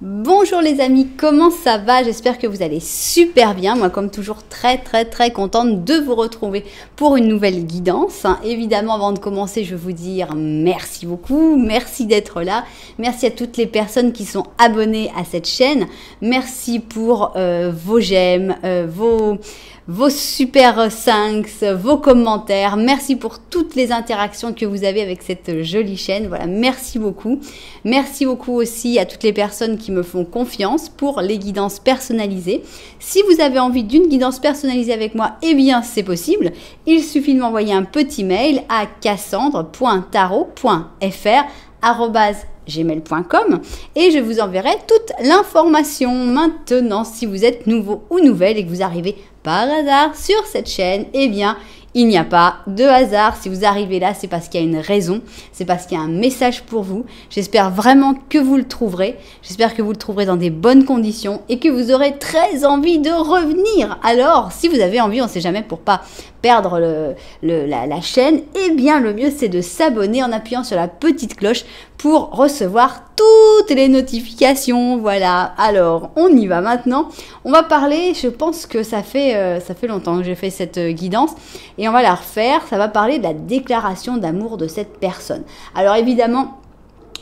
Bonjour les amis, comment ça va? J'espère que vous allez super bien. Moi, comme toujours, très contente de vous retrouver pour une nouvelle guidance. Évidemment, avant de commencer, je vais vous dire merci beaucoup. Merci d'être là. Merci à toutes les personnes qui sont abonnées à cette chaîne. Merci pour vos j'aime, vos super thanks, vos commentaires. Merci pour toutes les interactions que vous avez avec cette jolie chaîne. Voilà, merci beaucoup. Merci beaucoup aussi à toutes les personnes qui me font confiance pour les guidances personnalisées. Si vous avez envie d'une guidance personnalisée avec moi, eh bien c'est possible. Il suffit de m'envoyer un petit mail à cassandre.tarot.fr@gmail.com et je vous enverrai toute l'information. Maintenant, si vous êtes nouveau ou nouvelle et que vous arrivez par hasard sur cette chaîne, eh bien, il n'y a pas de hasard. Si vous arrivez là, c'est parce qu'il y a une raison, c'est parce qu'il y a un message pour vous. J'espère vraiment que vous le trouverez. J'espère que vous le trouverez dans des bonnes conditions et que vous aurez très envie de revenir. Alors, si vous avez envie, on ne sait jamais, pour pas perdre la chaîne, eh bien, le mieux, c'est de s'abonner en appuyant sur la petite cloche pour recevoir toutes les notifications. Voilà, alors on y va maintenant. On va parler, je pense que ça fait longtemps que j'ai fait cette guidance et on va la refaire. Ça va parler de la déclaration d'amour de cette personne. Alors évidemment,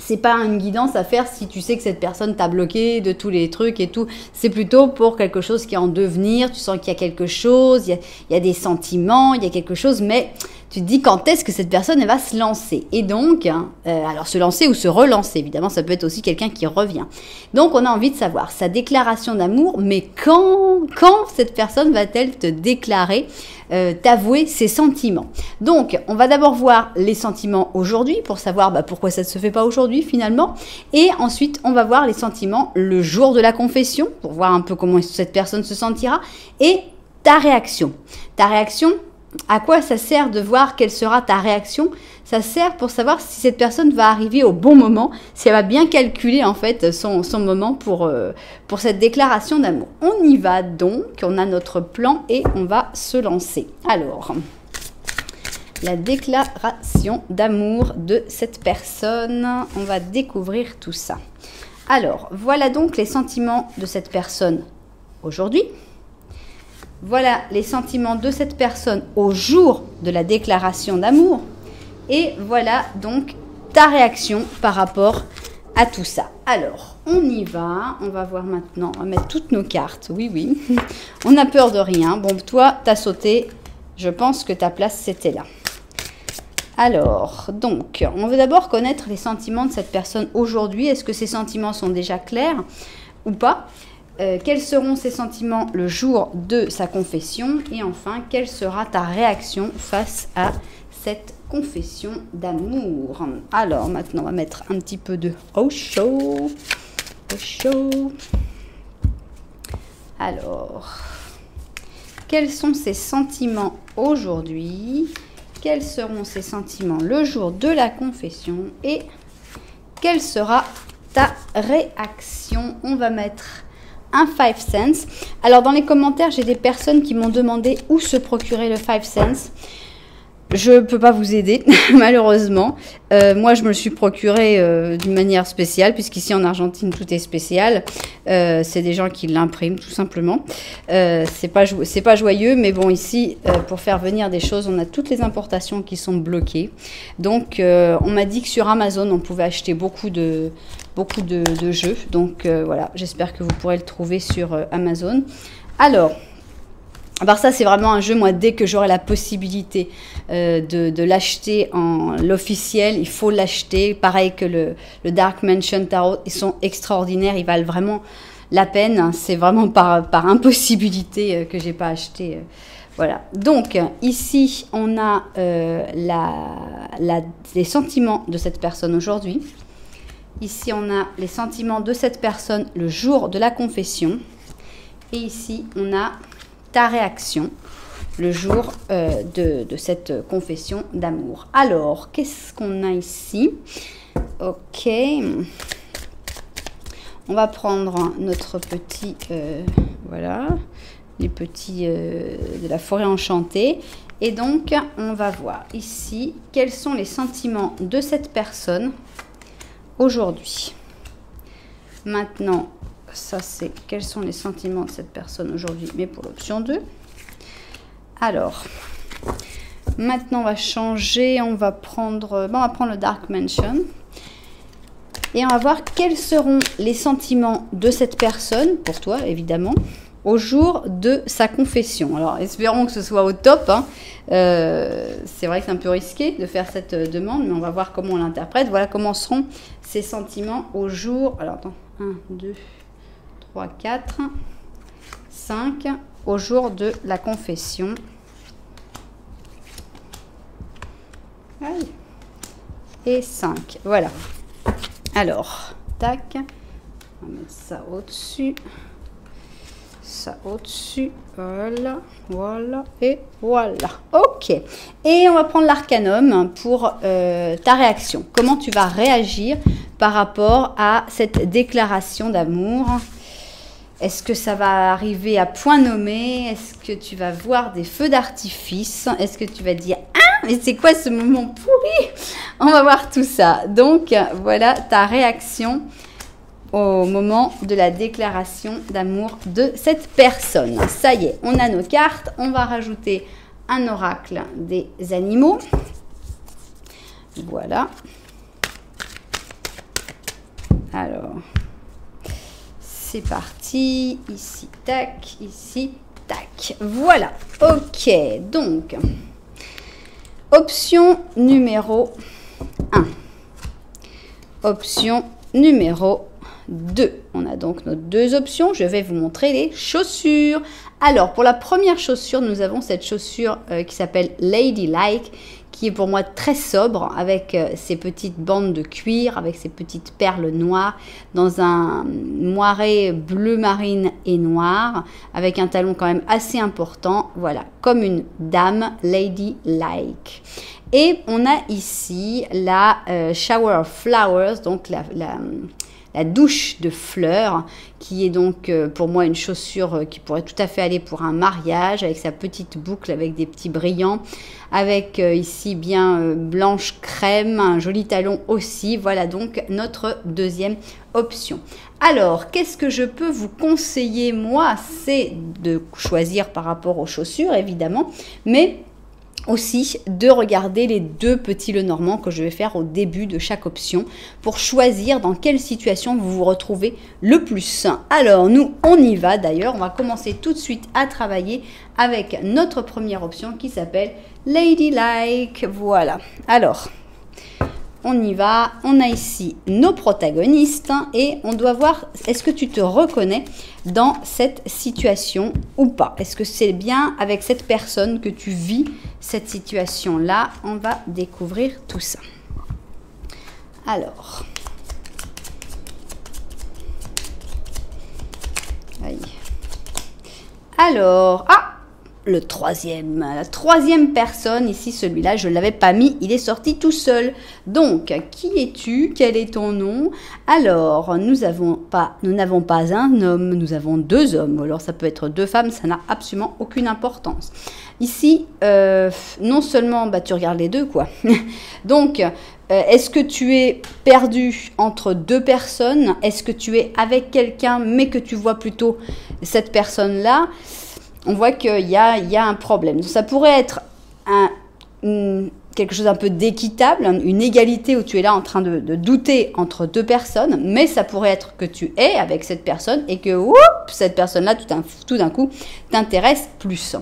c'est pas une guidance à faire si tu sais que cette personne t'a bloqué de tous les trucs et tout. C'est plutôt pour quelque chose qui est en devenir. Tu sens qu'il y a quelque chose, il y a des sentiments, il y a quelque chose, mais tu te dis quand est-ce que cette personne elle va se lancer. Et donc, alors se lancer ou se relancer, évidemment, ça peut être aussi quelqu'un qui revient. Donc, on a envie de savoir sa déclaration d'amour, mais quand cette personne va-t-elle te déclarer, t'avouer ses sentiments. Donc, on va d'abord voir les sentiments aujourd'hui pour savoir pourquoi ça ne se fait pas aujourd'hui finalement. Et ensuite, on va voir les sentiments le jour de la confession pour voir un peu comment cette personne se sentira. Et ta réaction. Ta réaction, à quoi ça sert de voir quelle sera ta réaction? Ça sert pour savoir si cette personne va arriver au bon moment, si elle va bien calculer en fait son moment pour cette déclaration d'amour. On y va donc, on a notre plan et on va se lancer. Alors, la déclaration d'amour de cette personne, on va découvrir tout ça. Alors, voilà donc les sentiments de cette personne aujourd'hui. Voilà les sentiments de cette personne au jour de la déclaration d'amour. Et voilà donc ta réaction par rapport à tout ça. Alors, on y va. On va voir maintenant. On va mettre toutes nos cartes. Oui. On n'a peur de rien. Bon, toi, t'as sauté. Je pense que ta place, c'était là. Alors, donc, on veut d'abord connaître les sentiments de cette personne aujourd'hui. Est-ce que ces sentiments sont déjà clairs ou pas? Quels seront ses sentiments le jour de sa confession? Et enfin, quelle sera ta réaction face à cette confession d'amour? Alors, maintenant, on va mettre un petit peu de Osho. Alors, quels sont ses sentiments aujourd'hui? Quels seront ses sentiments le jour de la confession? Et quelle sera ta réaction? On va mettre un 5 cents. Alors, dans les commentaires, j'ai des personnes qui m'ont demandé où se procurer le 5 cents. Je ne peux pas vous aider, malheureusement. Moi, je me le suis procuré d'une manière spéciale, puisqu'ici en Argentine, tout est spécial. C'est des gens qui l'impriment, tout simplement. C'est pas joyeux, mais bon, ici, pour faire venir des choses, on a toutes les importations qui sont bloquées. Donc, on m'a dit que sur Amazon, on pouvait acheter beaucoup de jeux. Donc, voilà, j'espère que vous pourrez le trouver sur Amazon. Alors, ça, c'est vraiment un jeu, moi, dès que j'aurai la possibilité de l'acheter en l'officiel, il faut l'acheter. Pareil que le Dark Mansion Tarot, ils sont extraordinaires, ils valent vraiment la peine. C'est vraiment par impossibilité que j'ai pas acheté. Voilà. Donc, ici, on a les sentiments de cette personne aujourd'hui. Ici, on a les sentiments de cette personne le jour de la confession. Et ici, on a ta réaction le jour de cette confession d'amour. Alors, qu'est-ce qu'on a ici? Ok. On va prendre notre petit... voilà. Les petits de la forêt enchantée. Et donc, on va voir ici quels sont les sentiments de cette personne aujourd'hui. Maintenant, ça c'est quels sont les sentiments de cette personne aujourd'hui, mais pour l'option 2. Alors, maintenant on va changer, on va prendre le Dark Mansion. Et on va voir quels seront les sentiments de cette personne, pour toi évidemment, au jour de sa confession. Alors, espérons que ce soit au top. Hein. C'est vrai que c'est un peu risqué de faire cette demande, mais on va voir comment on l'interprète. Voilà comment seront ces sentiments au jour... Alors, attends. 1, 2, 3, 4, 5, au jour de la confession. Et 5. Voilà. Alors, tac. On va mettre ça au-dessus. Ça au-dessus, voilà, et voilà. Ok, et on va prendre l'arcanum pour ta réaction. Comment tu vas réagir par rapport à cette déclaration d'amour? Est-ce que ça va arriver à point nommé? Est-ce que tu vas voir des feux d'artifice? Est-ce que tu vas dire « Ah, mais c'est quoi ce moment pourri ?» On va voir tout ça. Donc, voilà ta réaction au moment de la déclaration d'amour de cette personne. Ça y est, on a nos cartes. On va rajouter un oracle des animaux. Voilà. Alors, c'est parti. Ici, tac. Ici, tac. Voilà. Ok. Donc, option numéro 1. Option numéro 2. On a donc nos deux options. Je vais vous montrer les chaussures. Alors, pour la première chaussure, nous avons cette chaussure qui s'appelle Ladylike, qui est pour moi très sobre, avec ses petites bandes de cuir, avec ses petites perles noires, dans un moiré bleu marine et noir, avec un talon quand même assez important. Voilà, comme une dame Ladylike. Et on a ici la Shower of Flowers, donc la douche de fleurs, qui est donc pour moi une chaussure qui pourrait tout à fait aller pour un mariage, avec sa petite boucle, avec des petits brillants, avec ici bien blanche crème, un joli talon aussi. Voilà donc notre deuxième option. Alors, qu'est-ce que je peux vous conseiller, moi? C'est de choisir par rapport aux chaussures, évidemment, mais aussi de regarder les deux petits Lenormand que je vais faire au début de chaque option pour choisir dans quelle situation vous vous retrouvez le plus. Alors nous on y va, d'ailleurs on va commencer tout de suite à travailler avec notre première option qui s'appelle Ladylike. Voilà, alors on y va, on a ici nos protagonistes et on doit voir est-ce que tu te reconnais dans cette situation ou pas. Est-ce que c'est bien avec cette personne que tu vis cette situation-là? On va découvrir tout ça. Alors, la troisième personne, ici celui-là, je ne l'avais pas mis, il est sorti tout seul. Donc, qui es-tu? Quel est ton nom? Alors, nous n'avons pas un homme, nous avons deux hommes. Alors, ça peut être deux femmes, ça n'a absolument aucune importance. Ici, non seulement, tu regardes les deux, quoi. Donc, est-ce que tu es perdu entre deux personnes? Est-ce que tu es avec quelqu'un, mais que tu vois plutôt cette personne-là? On voit qu'il y a un problème. Donc, ça pourrait être quelque chose un peu d'équitable, une égalité où tu es là en train de douter entre deux personnes, mais ça pourrait être que tu es avec cette personne et que cette personne-là, tout d'un coup, t'intéresse plus.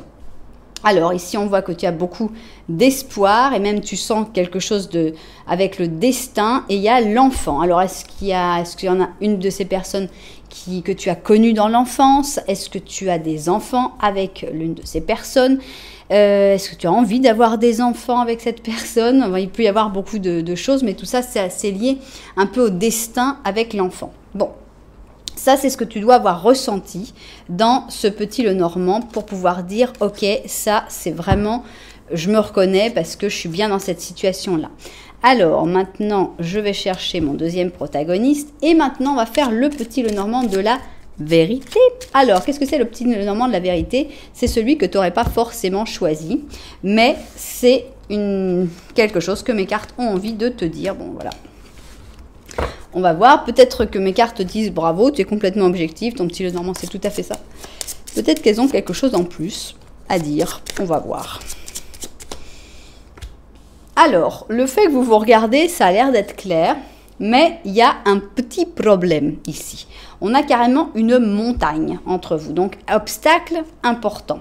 Alors ici, on voit que tu as beaucoup d'espoir et même tu sens quelque chose avec le destin et il y a l'enfant. Alors est-ce qu'il y en a une de ces personnes que tu as connues dans l'enfance? Est-ce que tu as des enfants avec l'une de ces personnes? Est-ce que tu as envie d'avoir des enfants avec cette personne? Il peut y avoir beaucoup de choses, mais tout ça, c'est assez lié un peu au destin avec l'enfant. Bon. Ça, c'est ce que tu dois avoir ressenti dans ce petit Lenormand pour pouvoir dire « Ok, ça, c'est vraiment, je me reconnais parce que je suis bien dans cette situation-là. » Alors, maintenant, je vais chercher mon deuxième protagoniste et maintenant, on va faire le petit Lenormand de la vérité. Alors, qu'est-ce que c'est le petit Lenormand de la vérité? C'est celui que tu n'aurais pas forcément choisi, mais c'est quelque chose que mes cartes ont envie de te dire. Bon, voilà. On va voir. Peut-être que mes cartes disent bravo, tu es complètement objectif. Ton petit Lenormand, c'est tout à fait ça. Peut-être qu'elles ont quelque chose en plus à dire. On va voir. Alors, le fait que vous vous regardez, ça a l'air d'être clair. Mais il y a un petit problème ici. On a carrément une montagne entre vous. Donc, obstacle important.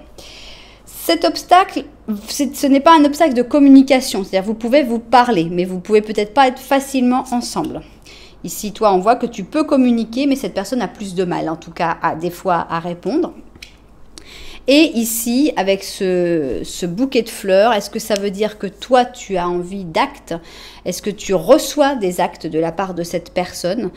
Cet obstacle, ce n'est pas un obstacle de communication. C'est-à-dire vous pouvez vous parler, mais vous ne pouvez peut-être pas être facilement ensemble. Ici, toi, on voit que tu peux communiquer, mais cette personne a plus de mal, en tout cas, des fois, à répondre. Et ici, avec ce bouquet de fleurs, est-ce que ça veut dire que toi, tu as envie d'actes? Est-ce que tu reçois des actes de la part de cette personne?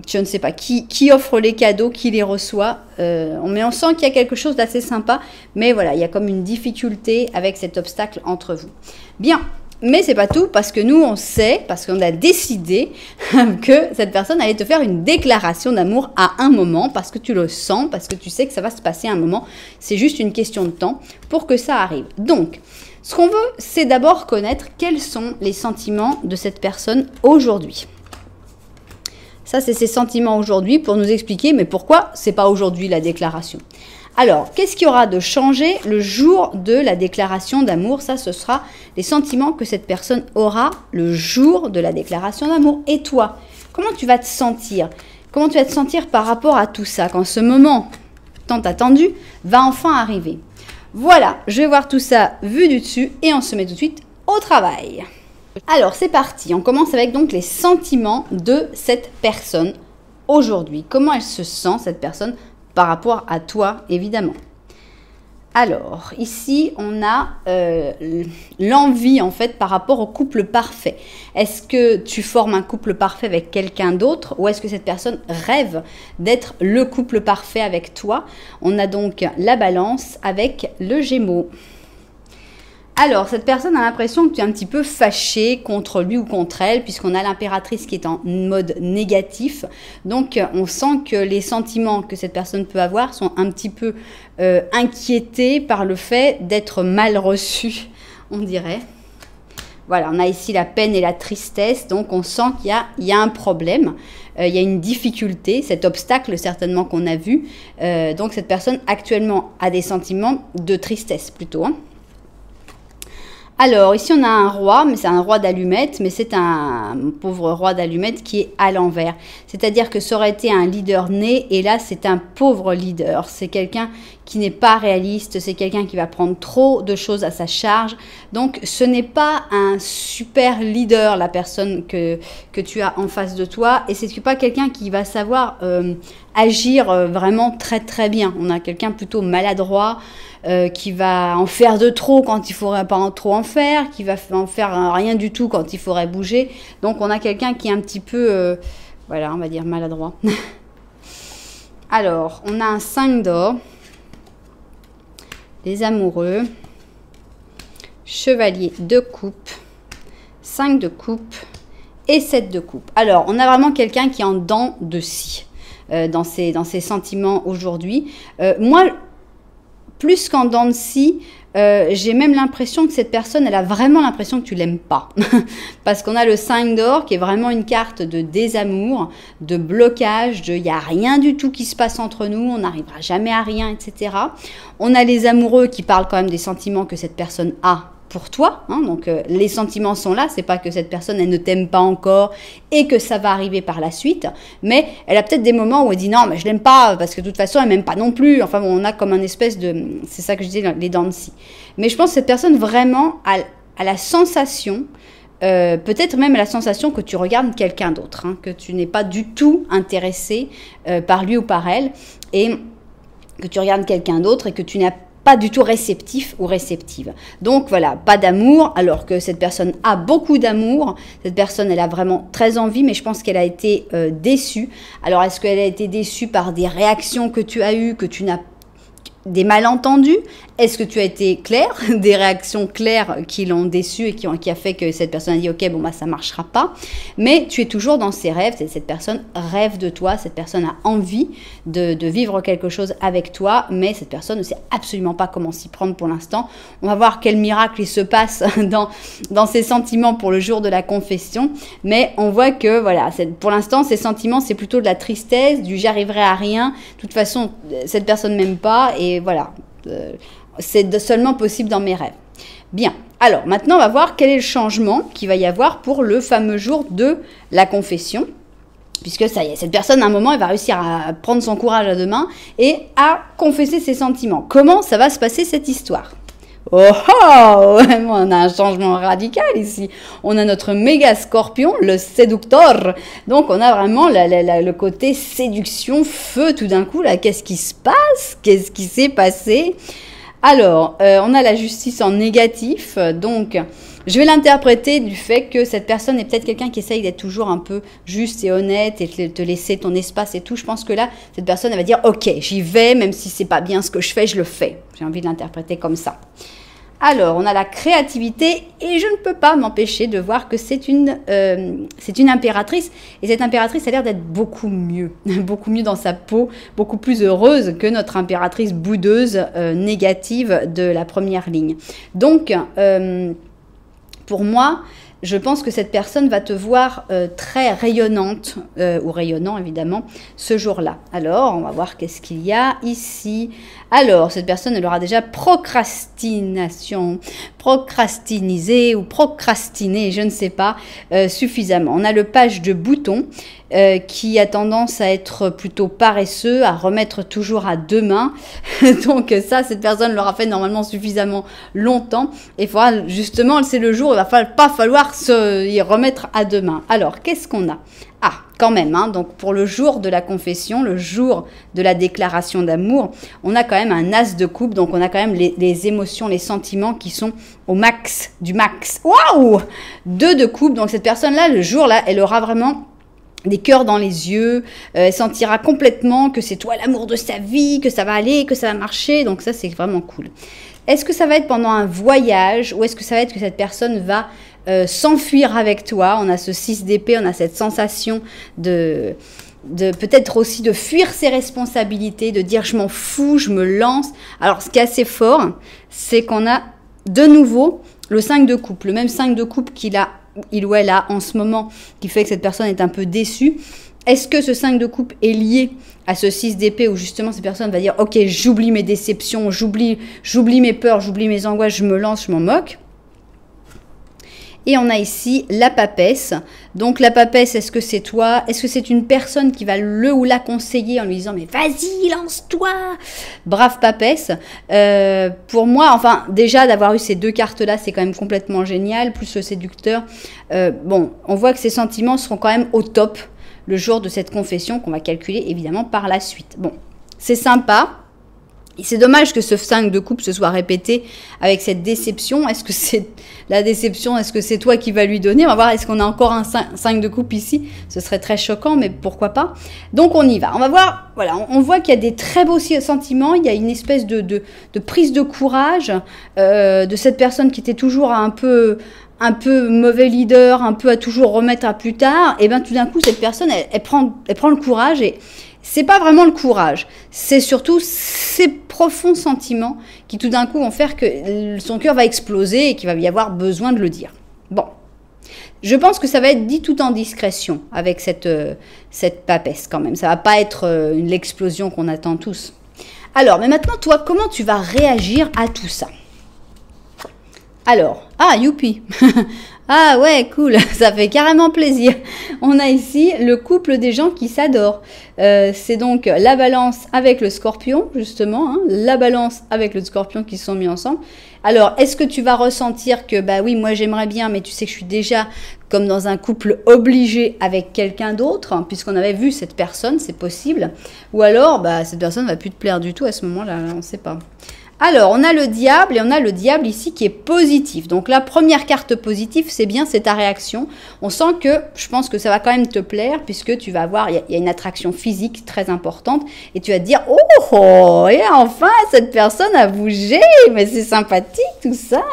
Je ne sais pas. Qui offre les cadeaux? Qui les reçoit? Mais on sent qu'il y a quelque chose d'assez sympa. Mais voilà, il y a comme une difficulté avec cet obstacle entre vous. Bien. Mais c'est pas tout, parce que nous, on sait, parce qu'on a décidé que cette personne allait te faire une déclaration d'amour à un moment, parce que tu le sens, parce que tu sais que ça va se passer à un moment. C'est juste une question de temps pour que ça arrive. Donc, ce qu'on veut, c'est d'abord connaître quels sont les sentiments de cette personne aujourd'hui. Ça, c'est ses sentiments aujourd'hui pour nous expliquer, mais pourquoi c'est pas aujourd'hui la déclaration. Alors, qu'est-ce qu'il y aura de changé le jour de la déclaration d'amour? Ça, ce sera les sentiments que cette personne aura le jour de la déclaration d'amour. Et toi, comment tu vas te sentir? Comment tu vas te sentir par rapport à tout ça, quand ce moment tant attendu va enfin arriver? Voilà, je vais voir tout ça vu du dessus et on se met tout de suite au travail. Alors, c'est parti. On commence avec donc les sentiments de cette personne aujourd'hui. Comment elle se sent, cette personne, par rapport à toi, évidemment. Alors, ici, on a l'envie, en fait, par rapport au couple parfait. Est-ce que tu formes un couple parfait avec quelqu'un d'autre ou est-ce que cette personne rêve d'être le couple parfait avec toi? On a donc la Balance avec le Gémeaux. Alors, cette personne a l'impression que tu es un petit peu fâché contre lui ou contre elle, puisqu'on a l'impératrice qui est en mode négatif. Donc, on sent que les sentiments que cette personne peut avoir sont un petit peu inquiétés par le fait d'être mal reçus, on dirait. Voilà, on a ici la peine et la tristesse, donc on sent qu'il y a un problème, il y a une difficulté, cet obstacle certainement qu'on a vu. Donc, cette personne actuellement a des sentiments de tristesse plutôt, hein. Alors, ici, on a un roi, mais c'est un roi d'allumettes, mais c'est un pauvre roi d'allumettes qui est à l'envers. C'est-à-dire que ça aurait été un leader né, et là, c'est un pauvre leader. C'est quelqu'un qui n'est pas réaliste, c'est quelqu'un qui va prendre trop de choses à sa charge. Donc, ce n'est pas un super leader, la personne que tu as en face de toi, et c'est pas quelqu'un qui va savoir agir vraiment très très bien. On a quelqu'un plutôt maladroit, qui va en faire de trop quand il faudrait pas trop en faire, qui va en faire rien du tout quand il faudrait bouger. Donc on a quelqu'un qui est un petit peu, voilà, on va dire maladroit. Alors, on a un 5 d'or, les amoureux, chevalier de coupe, 5 de coupe et 7 de coupe. Alors, on a vraiment quelqu'un qui est en dents de scie dans ses sentiments aujourd'hui. Moi, plus qu'en dents de scie, j'ai même l'impression que cette personne, elle a vraiment l'impression que tu l'aimes pas. Parce qu'on a le 5 d'or qui est vraiment une carte de désamour, de blocage, il n'y a rien du tout qui se passe entre nous, on n'arrivera jamais à rien, etc. On a les amoureux qui parlent quand même des sentiments que cette personne a pour toi, hein, donc les sentiments sont là, c'est pas que cette personne elle ne t'aime pas encore et que ça va arriver par la suite, mais elle a peut-être des moments où elle dit non mais je l'aime pas parce que de toute façon elle m'aime pas non plus, enfin bon, on a comme un espèce de, c'est ça que je disais, les dents de scie. Mais je pense que cette personne vraiment a la sensation, peut-être même la sensation que tu regardes quelqu'un d'autre, hein, que tu n'es pas du tout intéressé par lui ou par elle, et que tu regardes quelqu'un d'autre et que tu n'as pas du tout réceptif ou réceptive. Donc voilà, pas d'amour, alors que cette personne a beaucoup d'amour. Cette personne, elle a vraiment très envie, mais je pense qu'elle a été déçue. Alors, est-ce qu'elle a été déçue par des réactions que tu as eues, que tu n'as des malentendus? Est-ce que tu as été clair? Des réactions claires qui l'ont déçu et qui a fait que cette personne a dit ok, bon bah ça marchera pas. Mais tu es toujours dans ses rêves, cette personne rêve de toi, cette personne a envie de vivre quelque chose avec toi, mais cette personne ne sait absolument pas comment s'y prendre pour l'instant. On va voir quel miracle il se passe dans ses sentiments pour le jour de la confession, mais on voit que voilà, pour l'instant ses sentiments c'est plutôt de la tristesse, du j'arriverai à rien, de toute façon cette personne m'aime pas et voilà. C'est seulement possible dans mes rêves. Bien, alors maintenant on va voir quel est le changement qu'il va y avoir pour le fameux jour de la confession. Puisque ça y est, cette personne à un moment elle va réussir à prendre son courage à deux mains et à confesser ses sentiments. Comment ça va se passer cette histoire? Oh oh, on a un changement radical ici. On a notre méga scorpion, le séducteur. Donc on a vraiment le côté séduction, feu tout d'un coup. Là, qu'est-ce qui se passe? Qu'est-ce qui s'est passé? Alors, on a la justice en négatif. Donc, je vais l'interpréter du fait que cette personne est peut-être quelqu'un qui essaye d'être toujours un peu juste et honnête et te laisser ton espace et tout. Je pense que là, cette personne, elle va dire « Ok, j'y vais, même si c'est pas bien ce que je fais, je le fais. » J'ai envie de l'interpréter comme ça. Alors, on a la créativité et je ne peux pas m'empêcher de voir que c'est une impératrice. Et cette impératrice a l'air d'être beaucoup mieux dans sa peau, beaucoup plus heureuse que notre impératrice boudeuse négative de la première ligne. Donc, pour moi, je pense que cette personne va te voir très rayonnante, ou rayonnant évidemment, ce jour-là. Alors, on va voir qu'est-ce qu'il y a ici. Alors, cette personne, elle aura déjà procrastinisé ou procrastiné, je ne sais pas, suffisamment. On a le page de bouton qui a tendance à être plutôt paresseux, à remettre toujours à deux mains. Donc ça, cette personne l'aura fait normalement suffisamment longtemps. Et il faudra justement, c'est le jour où il va pas falloir y remettre à deux mains. Alors, qu'est-ce qu'on a? Ah, quand même, hein, donc pour le jour de la confession, le jour de la déclaration d'amour, on a quand même un as de coupe, donc on a quand même les émotions, les sentiments qui sont au max du max. Waouh! 2 de coupe, donc cette personne-là, le jour-là, elle aura vraiment des cœurs dans les yeux, elle sentira complètement que c'est toi l'amour de sa vie, que ça va aller, que ça va marcher, donc ça c'est vraiment cool. Est-ce que ça va être pendant un voyage ou est-ce que ça va être que cette personne va s'enfuir avec toi? On a ce 6 d'épée, on a cette sensation de peut-être aussi de fuir ses responsabilités, de dire je m'en fous, je me lance. Alors ce qui est assez fort, c'est qu'on a de nouveau le 5 de coupe, le même 5 de coupe il ou elle a en ce moment, qui fait que cette personne est un peu déçue. Est-ce que ce 5 de coupe est lié à ce 6 d'épée où justement cette personne va dire « Ok, j'oublie mes déceptions, j'oublie mes peurs, j'oublie mes angoisses, je me lance, je m'en moque ». Et on a ici la papesse. Donc la papesse, est-ce que c'est toi? Est-ce que c'est une personne qui va le ou la conseiller en lui disant « Mais vas-y, lance-toi !» Brave papesse. Pour moi, enfin déjà d'avoir eu ces 2 cartes-là, c'est quand même complètement génial. Plus le séducteur. Bon, on voit que ses sentiments seront quand même au top le jour de cette confession qu'on va calculer évidemment par la suite. Bon, c'est sympa. C'est dommage que ce 5 de coupe se soit répété avec cette déception. Est-ce que c'est la déception? Est-ce que c'est toi qui vas lui donner? On va voir, est-ce qu'on a encore un 5 de coupe ici? Ce serait très choquant, mais pourquoi pas? Donc on y va. On va voir, voilà, on voit qu'il y a des très beaux sentiments. Il y a une espèce de prise de courage de cette personne qui était toujours un peu mauvais leader, un peu à toujours remettre à plus tard. Et bien tout d'un coup, cette personne, elle prend le courage et c'est pas vraiment le courage, c'est surtout ces profonds sentiments qui tout d'un coup vont faire que son cœur va exploser et qu'il va y avoir besoin de le dire. Bon, je pense que ça va être dit tout en discrétion avec cette papesse quand même. Ça va pas être l'explosion qu'on attend tous. Alors, mais maintenant, toi, comment tu vas réagir à tout ça? Alors, ah, youpi. Ah ouais, cool, ça fait carrément plaisir. On a ici le couple des gens qui s'adorent. C'est donc la balance avec le scorpion, justement, hein, la balance avec le scorpion qui se sont mis ensemble. Alors, est-ce que tu vas ressentir que, bah oui, moi j'aimerais bien, mais tu sais que je suis déjà comme dans un couple obligé avec quelqu'un d'autre, hein, puisqu'on avait vu cette personne, c'est possible. Ou alors, bah cette personne ne va plus te plaire du tout à ce moment-là, on ne sait pas. Alors, on a le diable et on a le diable ici qui est positif. Donc, la première carte positive, c'est bien, c'est ta réaction. On sent que, je pense que ça va quand même te plaire puisque tu vas avoir, il y a une attraction physique très importante et tu vas te dire, oh, et enfin, cette personne a bougé, mais c'est sympathique tout ça.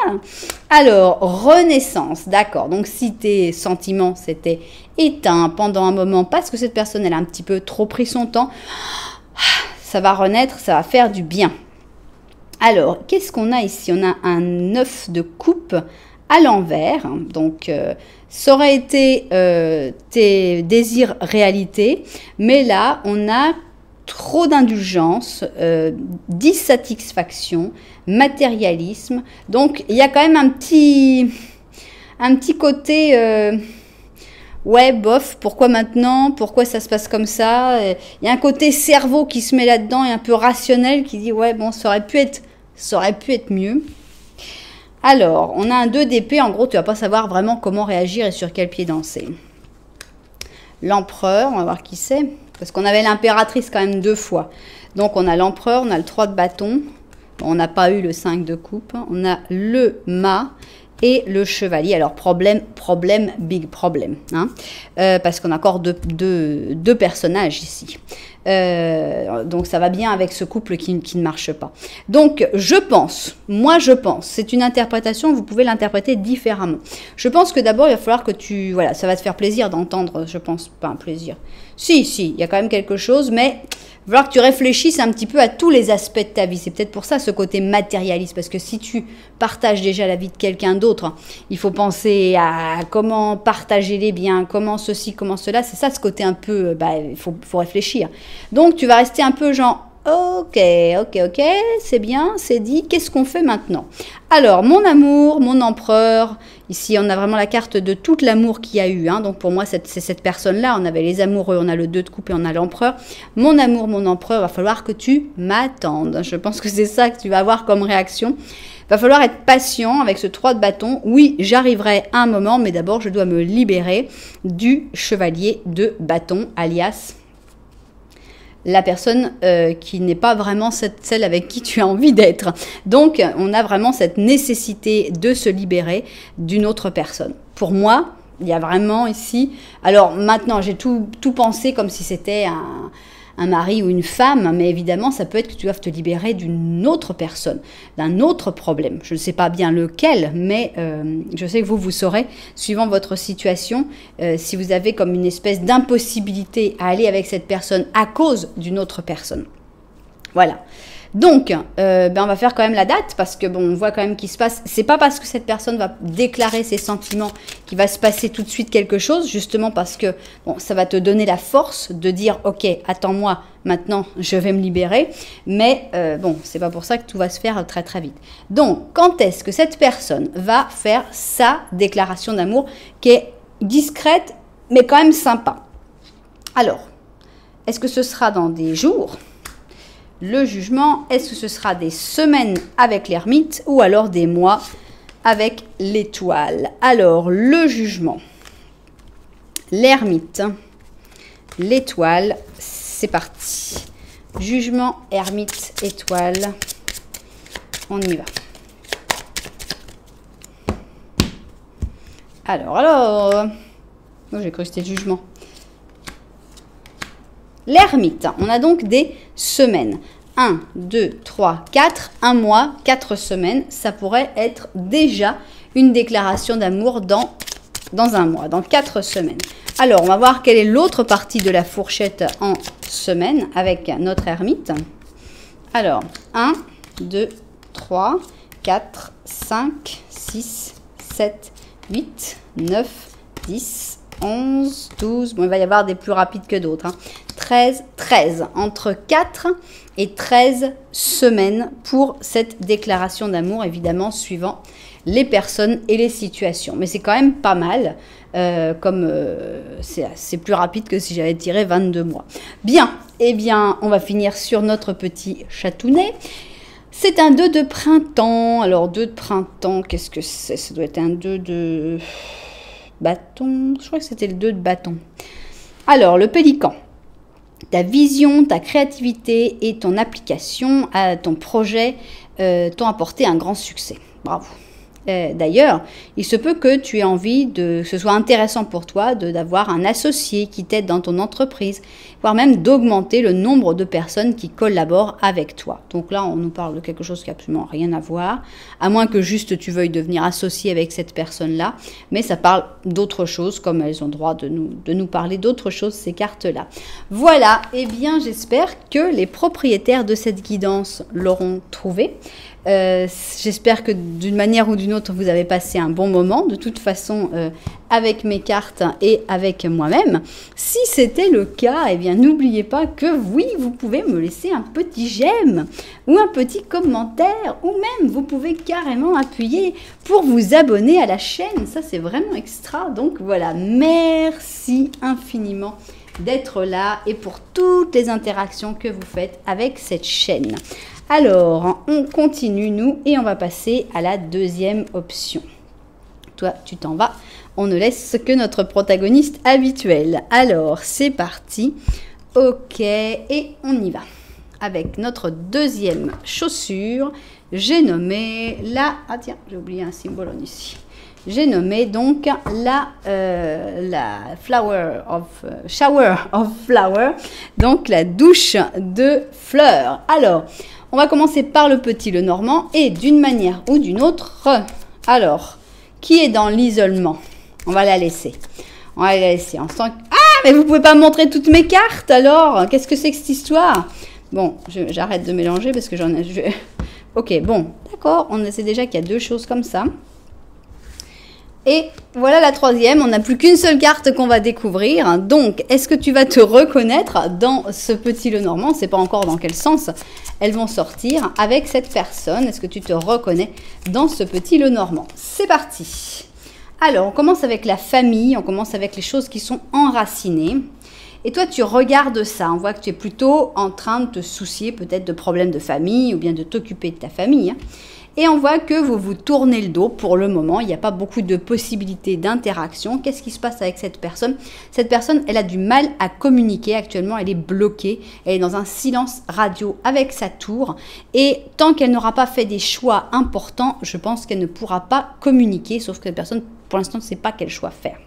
Alors, renaissance, d'accord. Donc, si tes sentiments s'étaient éteints pendant un moment parce que cette personne, elle a un petit peu trop pris son temps, ça va renaître, ça va faire du bien. Alors, qu'est-ce qu'on a ici? On a un 9 de coupe à l'envers. Donc, ça aurait été tes désirs réalité. Mais là, on a trop d'indulgence, dissatisfaction, matérialisme. Donc, il y a quand même un petit côté... ouais, bof, pourquoi maintenant? Pourquoi ça se passe comme ça? Il y a un côté cerveau qui se met là-dedans et un peu rationnel qui dit, ouais, bon, ça aurait pu être mieux. Alors, on a un 2 d'épée. En gros, tu vas pas savoir vraiment comment réagir et sur quel pied danser. L'empereur, on va voir qui c'est. Parce qu'on avait l'impératrice quand même 2 fois. Donc, on a l'empereur, on a le 3 de bâton. Bon, on n'a pas eu le 5 de coupe. On a le mât. Et le chevalier, alors big problème, hein, parce qu'on a encore deux personnages ici. Donc ça va bien avec ce couple qui ne marche pas. Donc je pense, c'est une interprétation, vous pouvez l'interpréter différemment. Je pense que d'abord il va falloir que voilà, ça va te faire plaisir d'entendre, je pense, pas un plaisir. Si, il y a quand même quelque chose, mais il va falloir que tu réfléchisses un petit peu à tous les aspects de ta vie. C'est peut-être pour ça ce côté matérialiste, parce que si tu partages déjà la vie de quelqu'un d'autre, il faut penser à comment partager les biens, comment ceci, comment cela. C'est ça ce côté un peu, il faut réfléchir. Donc tu vas rester un peu genre, ok, c'est bien, c'est dit, qu'est-ce qu'on fait maintenant? Alors, mon amour, mon empereur, ici on a vraiment la carte de tout l'amour qu'il y a eu, hein. Donc pour moi c'est cette personne-là, on avait les amoureux, on a le 2 de coupe et on a l'empereur. Mon amour, mon empereur, il va falloir que tu m'attendes. Je pense que c'est ça que tu vas avoir comme réaction. Il va falloir être patient avec ce 3 de bâton. Oui, j'arriverai à un moment, mais d'abord je dois me libérer du chevalier de bâton, alias la personne qui n'est pas vraiment celle avec qui tu as envie d'être. Donc, on a vraiment cette nécessité de se libérer d'une autre personne. Pour moi, il y a vraiment ici... Alors, maintenant, j'ai tout pensé comme si c'était un mari ou une femme, mais évidemment, ça peut être que tu doives te libérer d'une autre personne, d'un autre problème. Je ne sais pas bien lequel, mais je sais que vous saurez, suivant votre situation, si vous avez comme une espèce d'impossibilité à aller avec cette personne à cause d'une autre personne. Voilà. Donc, on va faire quand même la date parce que bon, on voit quand même qu'il se passe. C'est pas parce que cette personne va déclarer ses sentiments qu'il va se passer tout de suite quelque chose, justement parce que bon, ça va te donner la force de dire ok, attends-moi, maintenant je vais me libérer. Mais bon, c'est pas pour ça que tout va se faire très très vite. Donc, quand est-ce que cette personne va faire sa déclaration d'amour qui est discrète mais quand même sympa? Alors, est-ce que ce sera dans des jours? Le jugement, est-ce que ce sera des semaines avec l'ermite ou alors des mois avec l'étoile? Alors, le jugement, l'ermite, l'étoile, c'est parti. Jugement, ermite, étoile, on y va. Alors, oh, j'ai cru que c'était le jugement. L'ermite, on a donc des semaines. 1, 2, 3, 4, 1 mois, 4 semaines. Ça pourrait être déjà une déclaration d'amour dans un mois, dans 4 semaines. Alors, on va voir quelle est l'autre partie de la fourchette en semaine avec notre ermite. Alors, 1, 2, 3, 4, 5, 6, 7, 8, 9, 10, 11, 12. Bon, il va y avoir des plus rapides que d'autres. 13, entre 4 et 13 semaines pour cette déclaration d'amour, évidemment, suivant les personnes et les situations. Mais c'est quand même pas mal, c'est plus rapide que si j'avais tiré 22 mois. Bien, eh bien, on va finir sur notre petit chatounet. C'est un 2 de printemps. Alors, 2 de printemps, qu'est-ce que c'est? Ça doit être un 2 de bâton. Je crois que c'était le 2 de bâton. Alors, le pélican. Ta vision, ta créativité et ton application à ton projet t'ont apporté un grand succès. Bravo. D'ailleurs, il se peut que tu aies envie que ce soit intéressant pour toi d'avoir un associé qui t'aide dans ton entreprise, voire même d'augmenter le nombre de personnes qui collaborent avec toi. Donc là, on nous parle de quelque chose qui n'a absolument rien à voir, à moins que juste tu veuilles devenir associé avec cette personne-là, mais ça parle d'autres choses, comme elles ont le droit de nous parler d'autres choses, ces cartes-là. Voilà, eh bien j'espère que les propriétaires de cette guidance l'auront trouvé. J'espère que d'une manière ou d'une autre, vous avez passé un bon moment, de toute façon, avec mes cartes et avec moi-même. Si c'était le cas, eh bien, n'oubliez pas que oui, vous pouvez me laisser un petit j'aime ou un petit commentaire, ou même, vous pouvez carrément appuyer pour vous abonner à la chaîne. Ça, c'est vraiment extra. Donc, voilà, merci infiniment d'être là et pour toutes les interactions que vous faites avec cette chaîne. Alors, on continue, nous, et on va passer à la deuxième option. Toi, tu t'en vas. On ne laisse que notre protagoniste habituel. Alors, c'est parti. Ok, et on y va. Avec notre deuxième chaussure, j'ai nommé la... Ah tiens, j'ai oublié un symbole ici. J'ai nommé donc la shower of flower, donc la douche de fleurs. Alors, on va commencer par le petit Lenormand et d'une manière ou d'une autre, alors, qui est dans l'isolement? On va la laisser. On va la laisser. On sent... Ah, mais vous pouvez pas me montrer toutes mes cartes alors? Qu'est-ce que c'est que cette histoire? Bon, j'arrête de mélanger parce que j'en ai... Ok, bon, d'accord. On sait déjà qu'il y a deux choses comme ça. Et voilà la troisième, on n'a plus qu'une seule carte qu'on va découvrir. Donc, est-ce que tu vas te reconnaître dans ce petit Lenormand? On ne sait pas encore dans quel sens elles vont sortir avec cette personne. Est-ce que tu te reconnais dans ce petit Lenormand? C'est parti. Alors, on commence avec la famille, on commence avec les choses qui sont enracinées. Et toi, tu regardes ça. On voit que tu es plutôt en train de te soucier peut-être de problèmes de famille ou bien de t'occuper de ta famille. Et on voit que vous vous tournez le dos pour le moment. Il n'y a pas beaucoup de possibilités d'interaction. Qu'est-ce qui se passe avec cette personne? Cette personne, elle a du mal à communiquer actuellement. Elle est bloquée. Elle est dans un silence radio avec sa tour. Et tant qu'elle n'aura pas fait des choix importants, je pense qu'elle ne pourra pas communiquer. Sauf que cette personne, pour l'instant, ne sait pas quel choix faire.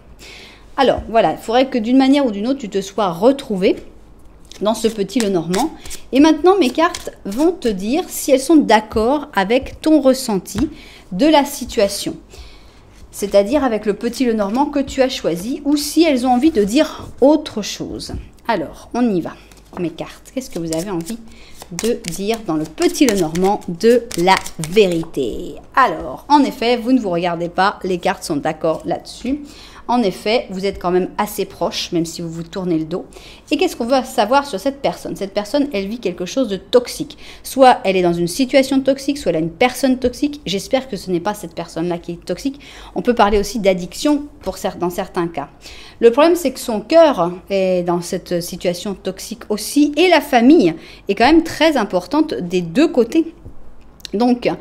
Alors, voilà. Il faudrait que d'une manière ou d'une autre, tu te sois retrouvé dans ce petit Lenormand. Et maintenant, mes cartes vont te dire si elles sont d'accord avec ton ressenti de la situation. C'est-à-dire avec le petit Lenormand que tu as choisi ou si elles ont envie de dire autre chose. Alors, on y va. Mes cartes, qu'est-ce que vous avez envie de dire dans le petit Lenormand de la vérité? Alors, en effet, vous ne vous regardez pas, les cartes sont d'accord là-dessus. En effet, vous êtes quand même assez proche, même si vous vous tournez le dos. Et qu'est-ce qu'on veut savoir sur cette personne? Cette personne, elle vit quelque chose de toxique. Soit elle est dans une situation toxique, soit elle a une personne toxique. J'espère que ce n'est pas cette personne-là qui est toxique. On peut parler aussi d'addiction dans certains cas. Le problème, c'est que son cœur est dans cette situation toxique aussi. Et la famille est quand même très importante des deux côtés. Donc,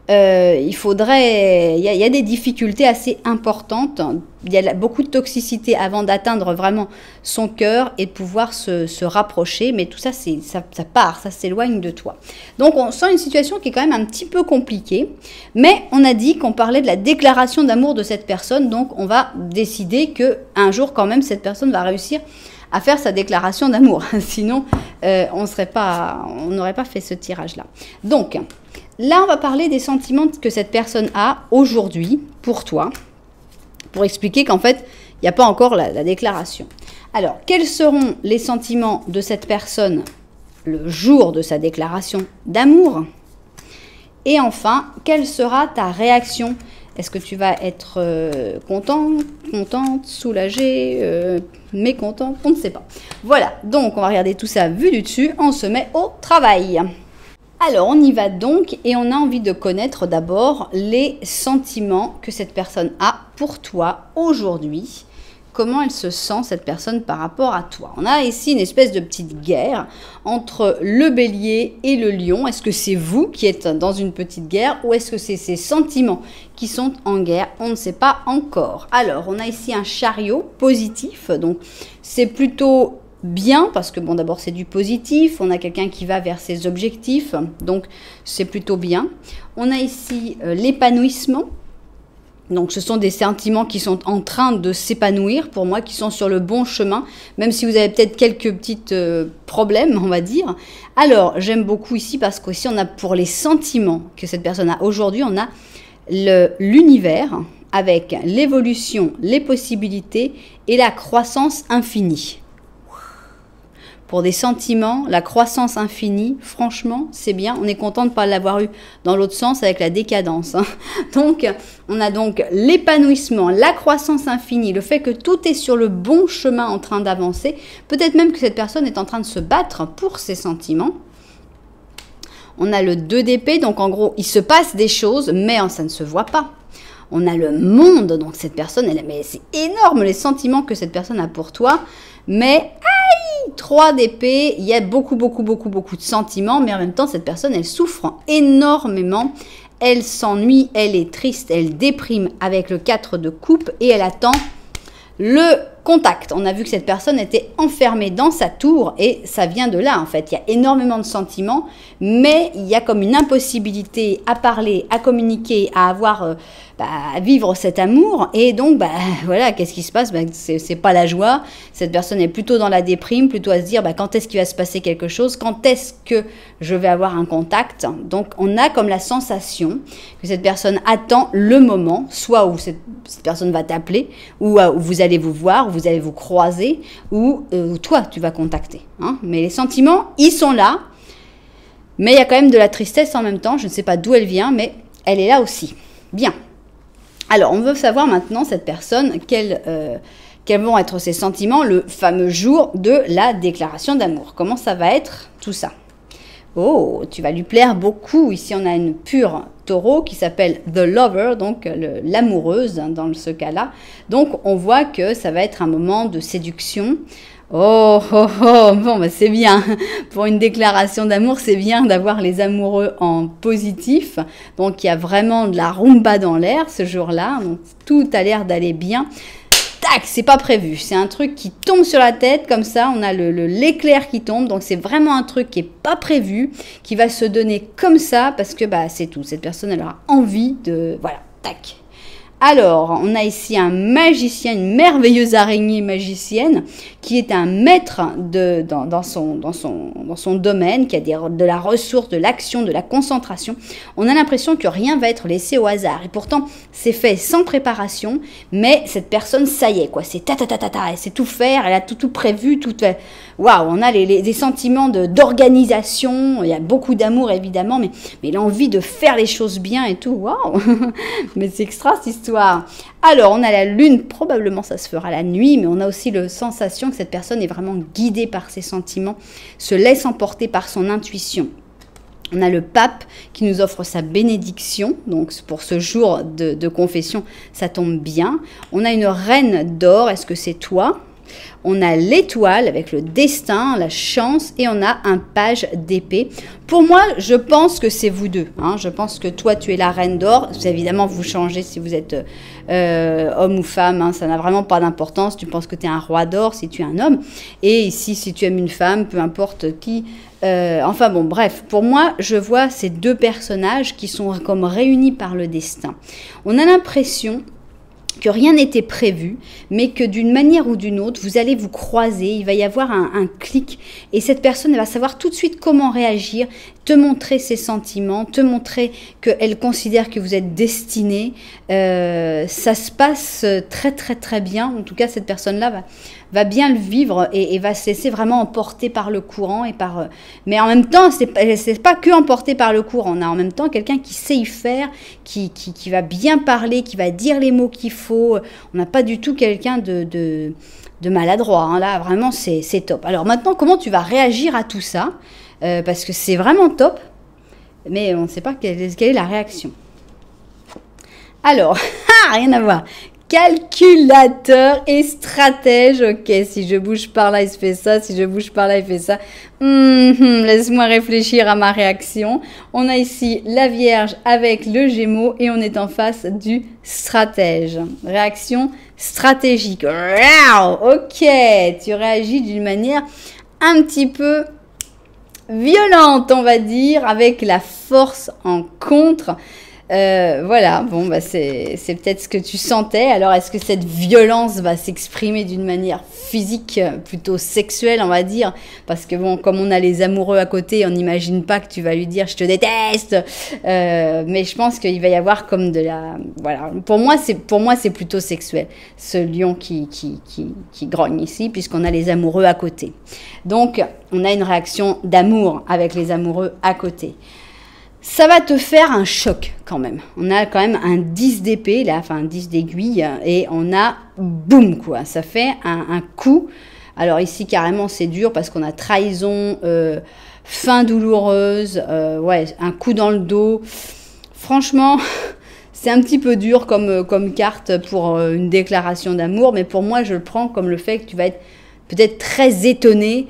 il y a des difficultés assez importantes. Il y a beaucoup de toxicité avant d'atteindre vraiment son cœur et de pouvoir se rapprocher. Mais tout ça, ça part, ça s'éloigne de toi. Donc, on sent une situation qui est quand même un petit peu compliquée. Mais on a dit qu'on parlait de la déclaration d'amour de cette personne. Donc, on va décider qu'un jour, quand même, cette personne va réussir à faire sa déclaration d'amour. Sinon, on n'aurait pas fait ce tirage-là. Donc, là, on va parler des sentiments que cette personne a aujourd'hui pour toi, pour expliquer qu'en fait, il n'y a pas encore la déclaration. Alors, quels seront les sentiments de cette personne le jour de sa déclaration d'amour? Et enfin, quelle sera ta réaction? Est-ce que tu vas être contente, soulagée, mécontente? On ne sait pas. Voilà, donc on va regarder tout ça vu du dessus. On se met au travail. Alors, on y va donc et on a envie de connaître d'abord les sentiments que cette personne a pour toi aujourd'hui. Comment elle se sent, cette personne, par rapport à toi? On a ici une espèce de petite guerre entre le bélier et le lion. Est-ce que c'est vous qui êtes dans une petite guerre ou est-ce que c'est ces sentiments qui sont en guerre? On ne sait pas encore. Alors, on a ici un chariot positif. Donc, c'est plutôt bien, parce que bon, d'abord c'est du positif, on a quelqu'un qui va vers ses objectifs, donc c'est plutôt bien. On a ici l'épanouissement. Donc ce sont des sentiments qui sont en train de s'épanouir pour moi, qui sont sur le bon chemin, même si vous avez peut-être quelques petits problèmes, on va dire. Alors j'aime beaucoup ici parce qu'ici on a pour les sentiments que cette personne a aujourd'hui, on a l'univers avec l'évolution, les possibilités et la croissance infinie. Pour des sentiments, la croissance infinie, franchement, c'est bien. On est content de ne pas l'avoir eu dans l'autre sens avec la décadence. Hein. Donc, on a donc l'épanouissement, la croissance infinie, le fait que tout est sur le bon chemin en train d'avancer. Peut-être même que cette personne est en train de se battre pour ses sentiments. On a le 2 d'épée, donc en gros, il se passe des choses, mais ça ne se voit pas. On a le monde, donc cette personne, mais c'est énorme les sentiments que cette personne a pour toi, mais 3 d'épée, il y a beaucoup de sentiments, mais en même temps, cette personne, elle souffre énormément. Elle s'ennuie, elle est triste, elle déprime avec le 4 de coupe et elle attend le contact. On a vu que cette personne était enfermée dans sa tour et ça vient de là en fait. Il y a énormément de sentiments, mais il y a comme une impossibilité à parler, à communiquer, à avoir, à vivre cet amour. Et donc, voilà, qu'est-ce qui se passe? C'est pas la joie. Cette personne est plutôt dans la déprime, plutôt à se dire quand est-ce qu'il va se passer quelque chose? Quand est-ce que je vais avoir un contact? Donc, on a comme la sensation que cette personne attend le moment, soit où cette personne va t'appeler, ou où vous allez vous voir, vous allez vous croiser, ou toi, tu vas contacter. Hein. Mais les sentiments, ils sont là, mais il y a quand même de la tristesse en même temps. Je ne sais pas d'où elle vient, mais elle est là aussi. Bien. Alors, on veut savoir maintenant, cette personne, quels vont être ses sentiments le fameux jour de la déclaration d'amour. Comment ça va être, tout ça? Oh, tu vas lui plaire beaucoup. Ici, on a une pure taureau qui s'appelle The Lover, donc l'amoureuse dans ce cas-là. Donc, on voit que ça va être un moment de séduction. Oh, bon, c'est bien. Pour une déclaration d'amour, c'est bien d'avoir les amoureux en positif. Donc, il y a vraiment de la rumba dans l'air ce jour-là. Donc, tout a l'air d'aller bien. Tac, c'est pas prévu. C'est un truc qui tombe sur la tête, comme ça, on a l'éclair qui tombe. Donc, c'est vraiment un truc qui est pas prévu, qui va se donner comme ça, parce que c'est tout. Cette personne, elle aura envie de... Voilà, tac. Alors, on a ici un magicien, une merveilleuse araignée magicienne qui est un maître dans son domaine, qui a de la ressource, de l'action, de la concentration. On a l'impression que rien va être laissé au hasard. Et pourtant, c'est fait sans préparation, mais cette personne, ça y est, quoi. C'est elle sait tout faire, elle a tout prévu, tout... Waouh, on a des sentiments d'organisation, il y a beaucoup d'amour évidemment, mais l'envie de faire les choses bien et tout, waouh. Mais c'est extra cette histoire. Alors, on a la lune, probablement ça se fera la nuit, mais on a aussi la sensation que cette personne est vraiment guidée par ses sentiments, se laisse emporter par son intuition. On a le pape qui nous offre sa bénédiction, donc pour ce jour de confession, ça tombe bien. On a une reine d'or, est-ce que c'est toi ? On a l'étoile avec le destin, la chance, et on a un page d'épée. Pour moi, je pense que c'est vous deux. Hein. Je pense que toi, tu es la reine d'or. Évidemment, vous changez si vous êtes homme ou femme. Hein. Ça n'a vraiment pas d'importance. Tu penses que tu es un roi d'or si tu es un homme. Et ici, si tu aimes une femme, peu importe qui. Enfin bon, bref. Pour moi, je vois ces deux personnages qui sont comme réunis par le destin. On a l'impression que rien n'était prévu, mais que d'une manière ou d'une autre, vous allez vous croiser, il va y avoir un clic, et cette personne elle va savoir tout de suite comment réagir, te montrer ses sentiments, te montrer qu'elle considère que vous êtes destiné. Ça se passe très bien, en tout cas cette personne-là va bien le vivre et va se laisser vraiment emporter par le courant. Mais en même temps, c'est pas que emporté par le courant, on a en même temps quelqu'un qui sait y faire, qui va bien parler, qui va dire les mots qu'il faut. On n'a pas du tout quelqu'un de maladroit, hein. Là vraiment c'est top. Alors maintenant, comment tu vas réagir à tout ça? Parce que c'est vraiment top, mais on ne sait pas quelle est la réaction. Alors, rien à voir. calculateur et stratège. Ok, si je bouge par là, il se fait ça. Si je bouge par là, il fait ça. Laisse-moi réfléchir à ma réaction. On a ici la Vierge avec le Gémeaux et on est en face du stratège. Réaction stratégique. Ok, tu réagis d'une manière un petit peu violente, on va dire, avec la force en contre. Voilà, bon, bah c'est peut-être ce que tu sentais. Alors, est-ce que cette violence va s'exprimer d'une manière physique, plutôt sexuelle, on va dire? Parce que bon, comme on a les amoureux à côté, on n'imagine pas que tu vas lui dire « je te déteste ». Mais je pense qu'il va y avoir comme de la... Voilà, pour moi, c'est plutôt sexuel, ce lion qui grogne ici, puisqu'on a les amoureux à côté. Donc, on a une réaction d'amour avec les amoureux à côté. Ça va te faire un choc quand même. On a quand même un 10 d'épée, là, enfin un 10 d'aiguille, et on a boum quoi. Ça fait un coup. Alors ici carrément c'est dur parce qu'on a trahison, fin douloureuse, ouais, un coup dans le dos. Franchement, c'est un petit peu dur comme carte pour une déclaration d'amour, mais pour moi je le prends comme le fait que tu vas être peut-être très étonné.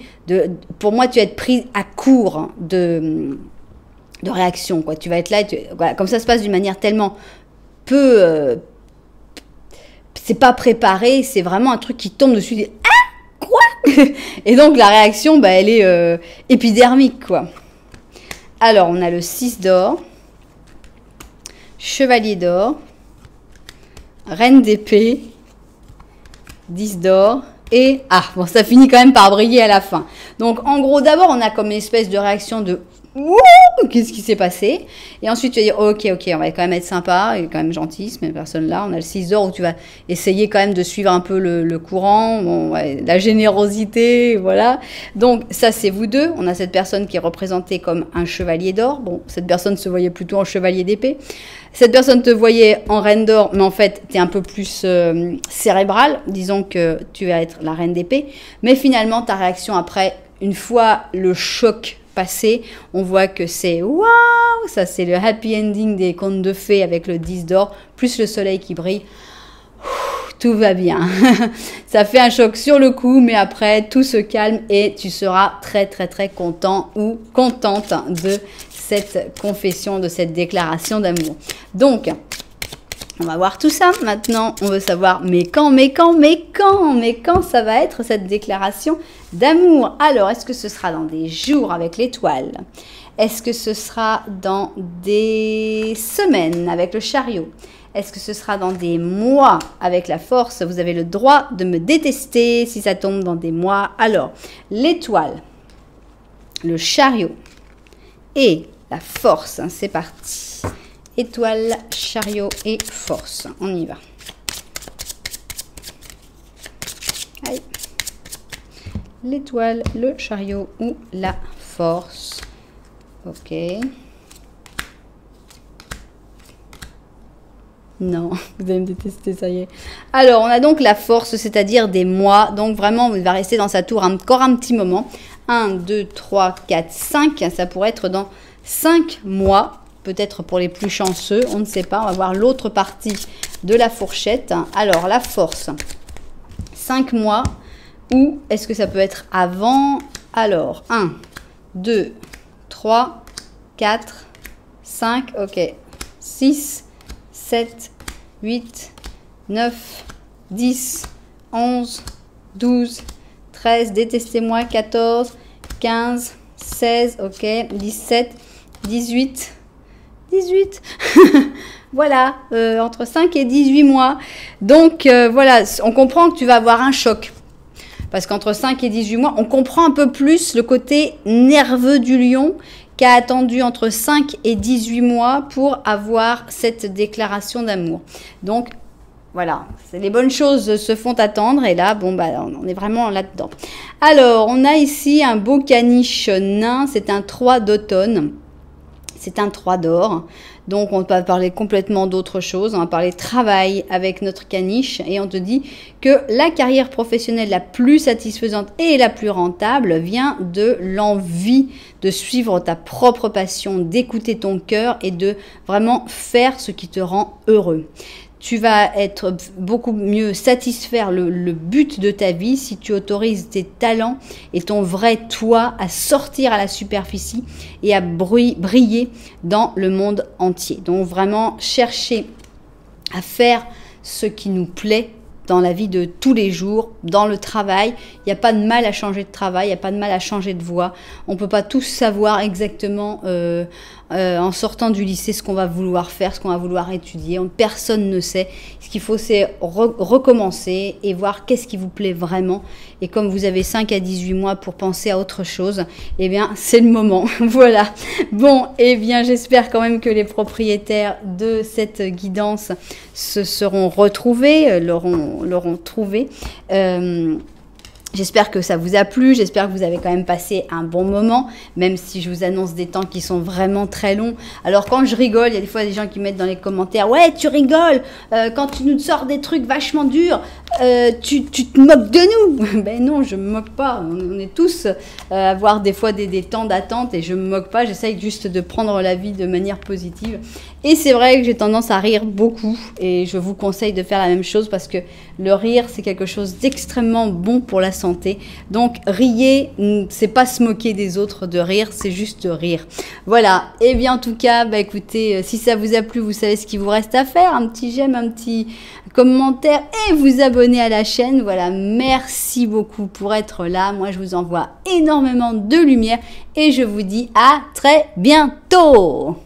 Pour moi tu vas être pris à court de réaction, quoi. Tu vas être là, voilà, comme ça se passe d'une manière tellement peu... c'est pas préparé, c'est vraiment un truc qui tombe dessus. Ah, quoi? Et donc la réaction, bah, elle est épidermique, quoi. Alors, on a le 6 d'or, chevalier d'or, reine d'épée, 10 d'or, et... Ah, bon, ça finit quand même par briller à la fin. Donc, en gros, d'abord, on a comme une espèce de réaction de... Qu'est-ce qui s'est passé? Et ensuite tu vas dire ok, on va quand même être sympa et quand même gentil, cette personne là. On a le 6 d'or où tu vas essayer quand même de suivre un peu le courant, bon, ouais, la générosité, voilà. Donc ça c'est vous deux. On a cette personne qui est représentée comme un chevalier d'or. Bon, cette personne se voyait plutôt en chevalier d'épée. Cette personne te voyait en reine d'or, mais en fait tu es un peu plus cérébral. Disons que tu vas être la reine d'épée, mais finalement ta réaction après, une fois le choc passé, on voit que c'est waouh, ça c'est le happy ending des contes de fées avec le 10 d'or, plus le soleil qui brille. Tout va bien. Ça fait un choc sur le coup, mais après tout se calme et tu seras très très très content ou contente de cette confession, de cette déclaration d'amour. Donc, on va voir tout ça. Maintenant, on veut savoir, mais quand ça va être cette déclaration d'amour? Alors, est-ce que ce sera dans des jours avec l'étoile? Est-ce que ce sera dans des semaines avec le chariot? Est-ce que ce sera dans des mois avec la force? Vous avez le droit de me détester si ça tombe dans des mois. Alors, l'étoile, le chariot et la force, hein, c'est parti. Étoile, chariot et force. On y va. Allez. L'étoile, le chariot ou la force. Ok. Non, vous allez me détester, ça y est. Alors, on a donc la force, c'est-à-dire des mois. Donc, vraiment, il va rester dans sa tour encore un petit moment. 1, 2, 3, 4, 5. Ça pourrait être dans 5 mois. Peut-être pour les plus chanceux, on ne sait pas. On va voir l'autre partie de la fourchette. Alors, la force, 5 mois. Ou est-ce que ça peut être avant? Alors, 1, 2, 3, 4, 5, ok. 6, 7, 8, 9, 10, 11, 12, 13, détestez-moi, 14, 15, 16, ok, 17, 18... 18, voilà, entre 5 et 18 mois. Donc, voilà, on comprend que tu vas avoir un choc. Parce qu'entre 5 et 18 mois, on comprend un peu plus le côté nerveux du lion qui a attendu entre 5 et 18 mois pour avoir cette déclaration d'amour. Donc, voilà, les bonnes choses se font attendre et là, bon, bah, on est vraiment là-dedans. Alors, on a ici un beau caniche nain, c'est un 3 d'automne. C'est un 3 d'or, donc on va parler complètement d'autre chose, on va parler travail avec notre caniche et on te dit que la carrière professionnelle la plus satisfaisante et la plus rentable vient de l'envie de suivre ta propre passion, d'écouter ton cœur et de vraiment faire ce qui te rend heureux. tu vas être beaucoup mieux satisfaire le but de ta vie si tu autorises tes talents et ton vrai toi à sortir à la superficie et à briller dans le monde entier. Donc vraiment chercher à faire ce qui nous plaît dans la vie de tous les jours, dans le travail. Il n'y a pas de mal à changer de travail, il n'y a pas de mal à changer de voie. On ne peut pas tous savoir exactement en sortant du lycée ce qu'on va vouloir faire, ce qu'on va vouloir étudier. Personne ne sait. Ce qu'il faut, c'est recommencer et voir qu'est-ce qui vous plaît vraiment. Et comme vous avez 5 à 18 mois pour penser à autre chose, eh bien, c'est le moment. Voilà. Bon, eh bien, j'espère quand même que les propriétaires de cette guidance se seront retrouvés, l'auront trouvé. J'espère que ça vous a plu, j'espère que vous avez quand même passé un bon moment, même si je vous annonce des temps qui sont vraiment très longs. Alors quand je rigole, il y a des fois des gens qui mettent dans les commentaires « Ouais, tu rigoles, quand tu nous sors des trucs vachement durs, tu te moques de nous !» Ben non, je me moque pas, on est tous à avoir des fois des temps d'attente et je me moque pas, j'essaye juste de prendre la vie de manière positive. Et c'est vrai que j'ai tendance à rire beaucoup et je vous conseille de faire la même chose parce que le rire, c'est quelque chose d'extrêmement bon pour la santé. Donc, riez, c'est pas se moquer des autres de rire, c'est juste rire. Voilà. Et bien, en tout cas, bah, écoutez, si ça vous a plu, vous savez ce qu'il vous reste à faire. Un petit j'aime, un petit commentaire et vous abonner à la chaîne. Voilà. Merci beaucoup pour être là. Moi, je vous envoie énormément de lumière et je vous dis à très bientôt.